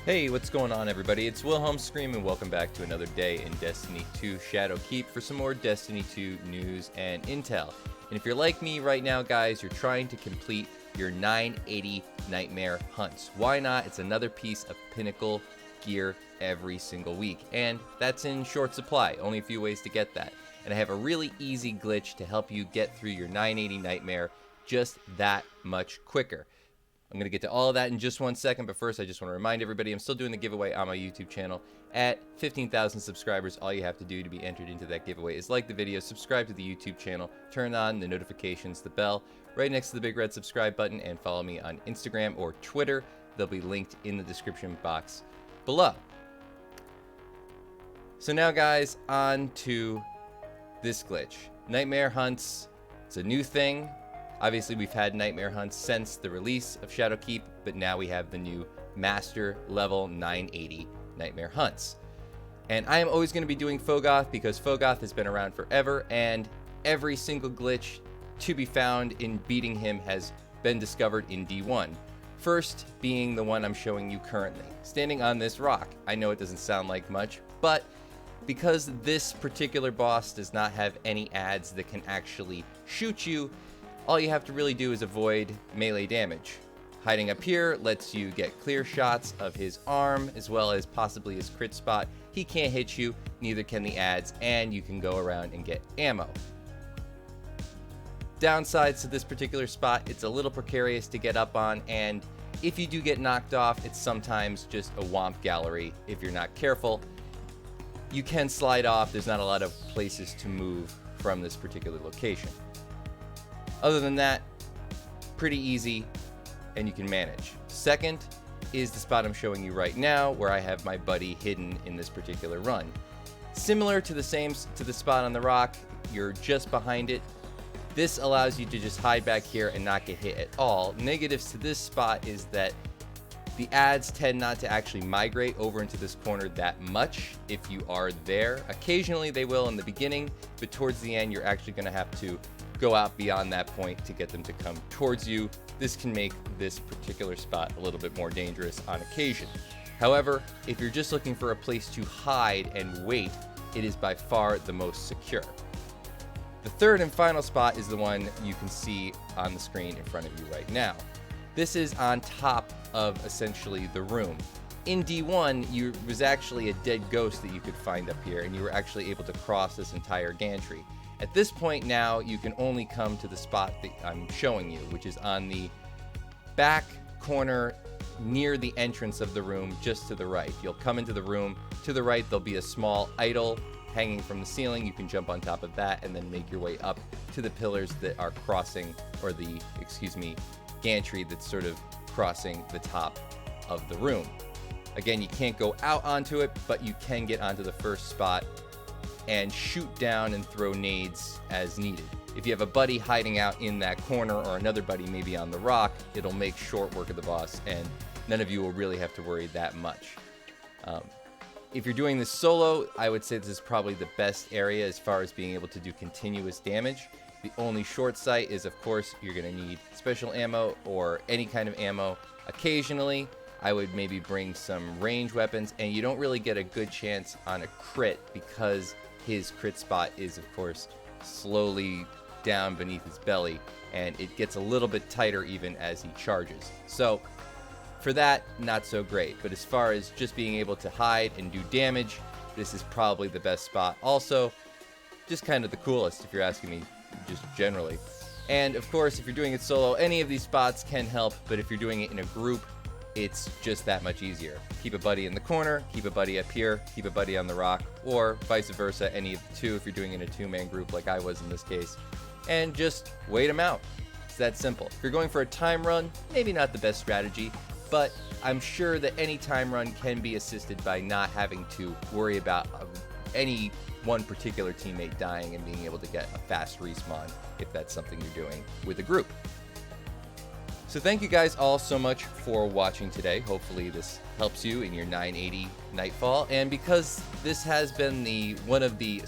Hey, what's going on, everybody? It's Wilhelm Scream, and welcome back to another day in Destiny 2 Shadowkeep for some more Destiny 2 news and intel. And if you're like me right now, guys, you're trying to complete your 980 Nightmare hunts. Why not? It's another piece of Pinnacle gear every single week, and that's in short supply. Only a few ways to get that. And I have a really easy glitch to help you get through your 980 Nightmare just that much quicker. I'm going to get to all of that in just one second, but first I just want to remind everybody I'm still doing the giveaway on my YouTube channel. At 15,000 subscribers, all you have to do to be entered into that giveaway is like the video, subscribe to the YouTube channel, turn on the notifications, the bell, right next to the big red subscribe button, and follow me on Instagram or Twitter. They'll be linked in the description box below. So now, guys, on to this glitch. Nightmare hunts, it's a new thing. Obviously, we've had Nightmare hunts since the release of Shadowkeep, but now we have the new Master Level 980 Nightmare hunts. And I am always going to be doing Fogoth because Fogoth has been around forever, and every single glitch to be found in beating him has been discovered in D1. First being the one I'm showing you currently, standing on this rock. I know it doesn't sound like much, but because this particular boss does not have any adds that can actually shoot you, all you have to really do is avoid melee damage. Hiding up here lets you get clear shots of his arm as well as possibly his crit spot. He can't hit you, neither can the adds, and you can go around and get ammo. Downsides to this particular spot, it's a little precarious to get up on, and if you do get knocked off, it's sometimes just a womp gallery if you're not careful. You can slide off, there's not a lot of places to move from this particular location. Other than that, pretty easy, and you can manage. Second is the spot I'm showing you right now, where I have my buddy hidden in this particular run. Similar to the spot on the rock, you're just behind it. This allows you to just hide back here and not get hit at all. Negatives to this spot is that the adds tend not to actually migrate over into this corner that much if you are there. Occasionally they will in the beginning, but towards the end you're actually going to have to go out beyond that point to get them to come towards you. This can make this particular spot a little bit more dangerous on occasion. However, if you're just looking for a place to hide and wait, it is by far the most secure. The third and final spot is the one you can see on the screen in front of you right now. This is on top of essentially the room. In D1, there was actually a dead ghost that you could find up here, and you were actually able to cross this entire gantry. At this point now, you can only come to the spot that I'm showing you, which is on the back corner near the entrance of the room, just to the right. You'll come into the room. To the right, there'll be a small idol hanging from the ceiling. You can jump on top of that and then make your way up to the pillars that are crossing, or the, gantry that's sort of crossing the top of the room. Again, you can't go out onto it, but you can get onto the first spot and shoot down and throw nades as needed. If you have a buddy hiding out in that corner or another buddy maybe on the rock, it'll make short work of the boss, and none of you will really have to worry that much. If you're doing this solo, I would say this is probably the best area as far as being able to do continuous damage. The only short sight is, of course, you're going to need special ammo or any kind of ammo. Occasionally, I would maybe bring some range weapons, and you don't really get a good chance on a crit because his crit spot is, of course, slowly down beneath his belly, and it gets a little bit tighter even as he charges. So for that, not so great. But as far as just being able to hide and do damage, this is probably the best spot. Also, just kind of the coolest if you're asking me just generally. And of course, if you're doing it solo, any of these spots can help, but if you're doing it in a group, it's just that much easier. Keep a buddy in the corner, keep a buddy up here, keep a buddy on the rock, or vice versa, any of the two if you're doing it in a two-man group like I was in this case, and just wait them out. It's that simple. If you're going for a time run, maybe not the best strategy, but I'm sure that any time run can be assisted by not having to worry about any one particular teammate dying and being able to get a fast respawn if that's something you're doing with a group. So thank you guys all so much for watching today. Hopefully this helps you in your 980 Nightfall. And because this has been one of the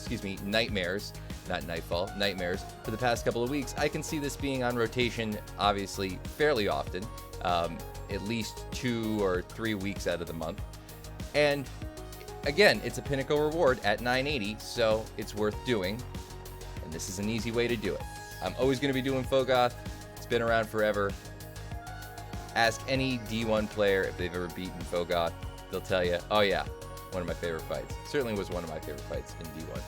nightmares, not Nightfall, nightmares for the past couple of weeks, I can see this being on rotation, obviously, fairly often, at least 2 or 3 weeks out of the month. And again, it's a Pinnacle reward at 980, so it's worth doing. And this is an easy way to do it. I'm always going to be doing Fogoth. It's been around forever. Ask any D1 player if they've ever beaten Fogoth. They'll tell you, oh yeah, one of my favorite fights. Certainly was one of my favorite fights in D1.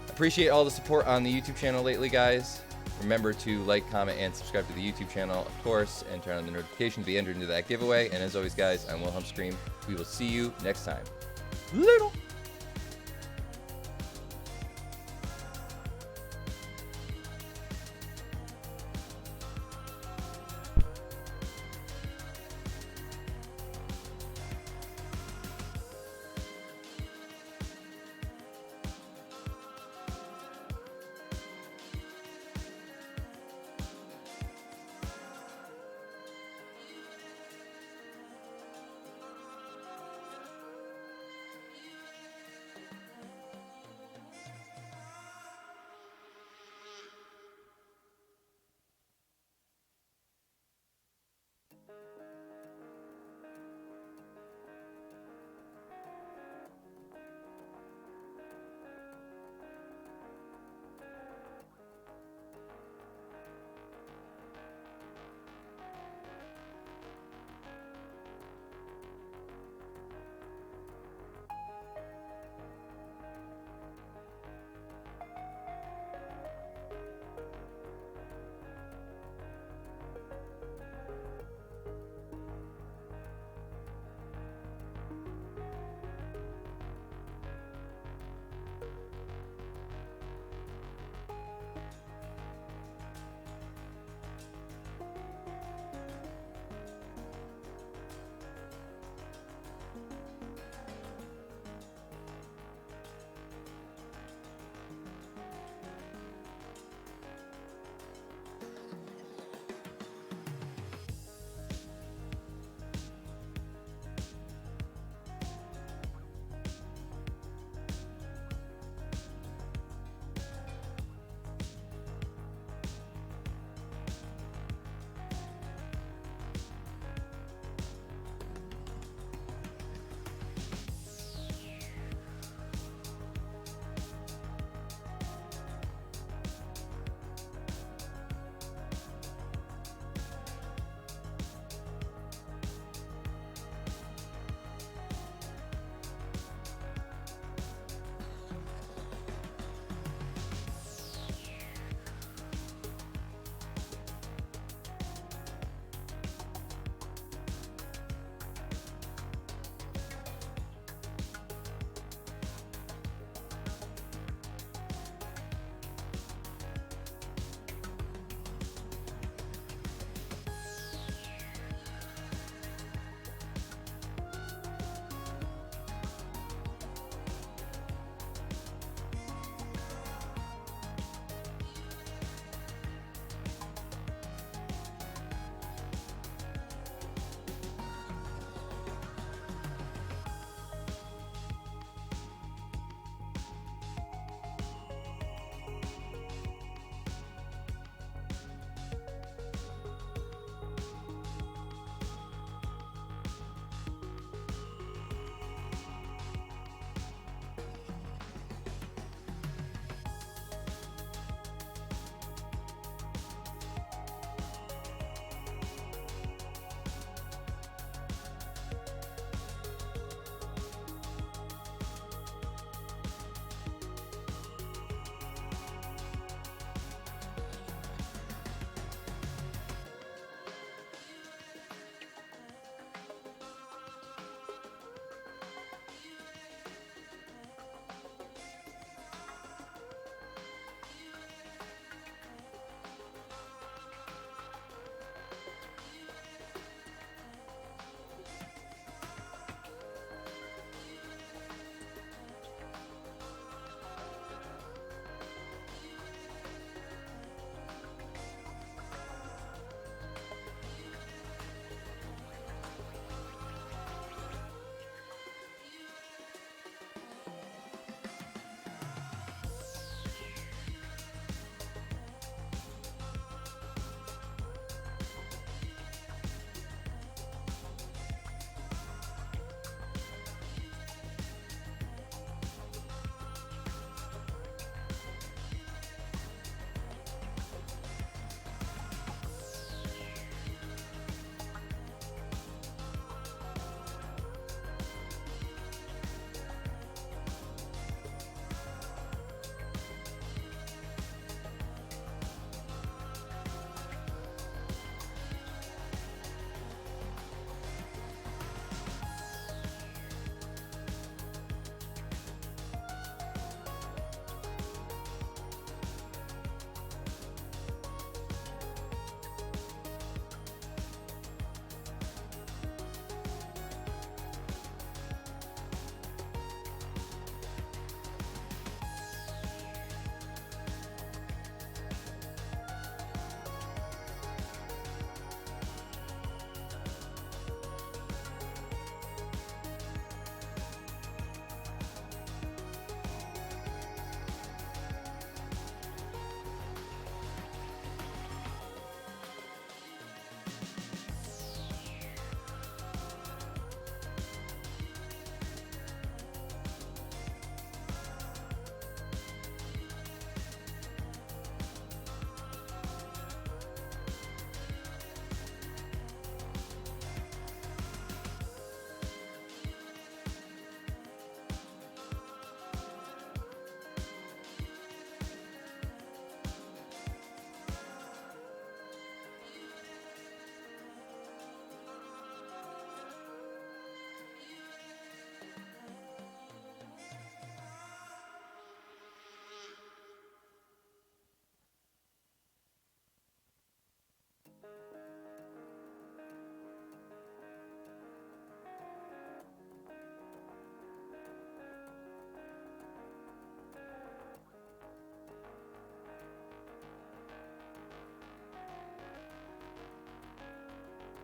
Appreciate all the support on the YouTube channel lately, guys. Remember to like, comment, and subscribe to the YouTube channel, of course, and turn on the notifications to be entered into that giveaway. And as always, guys, I'm Wilhelm Scream. We will see you next time. Little.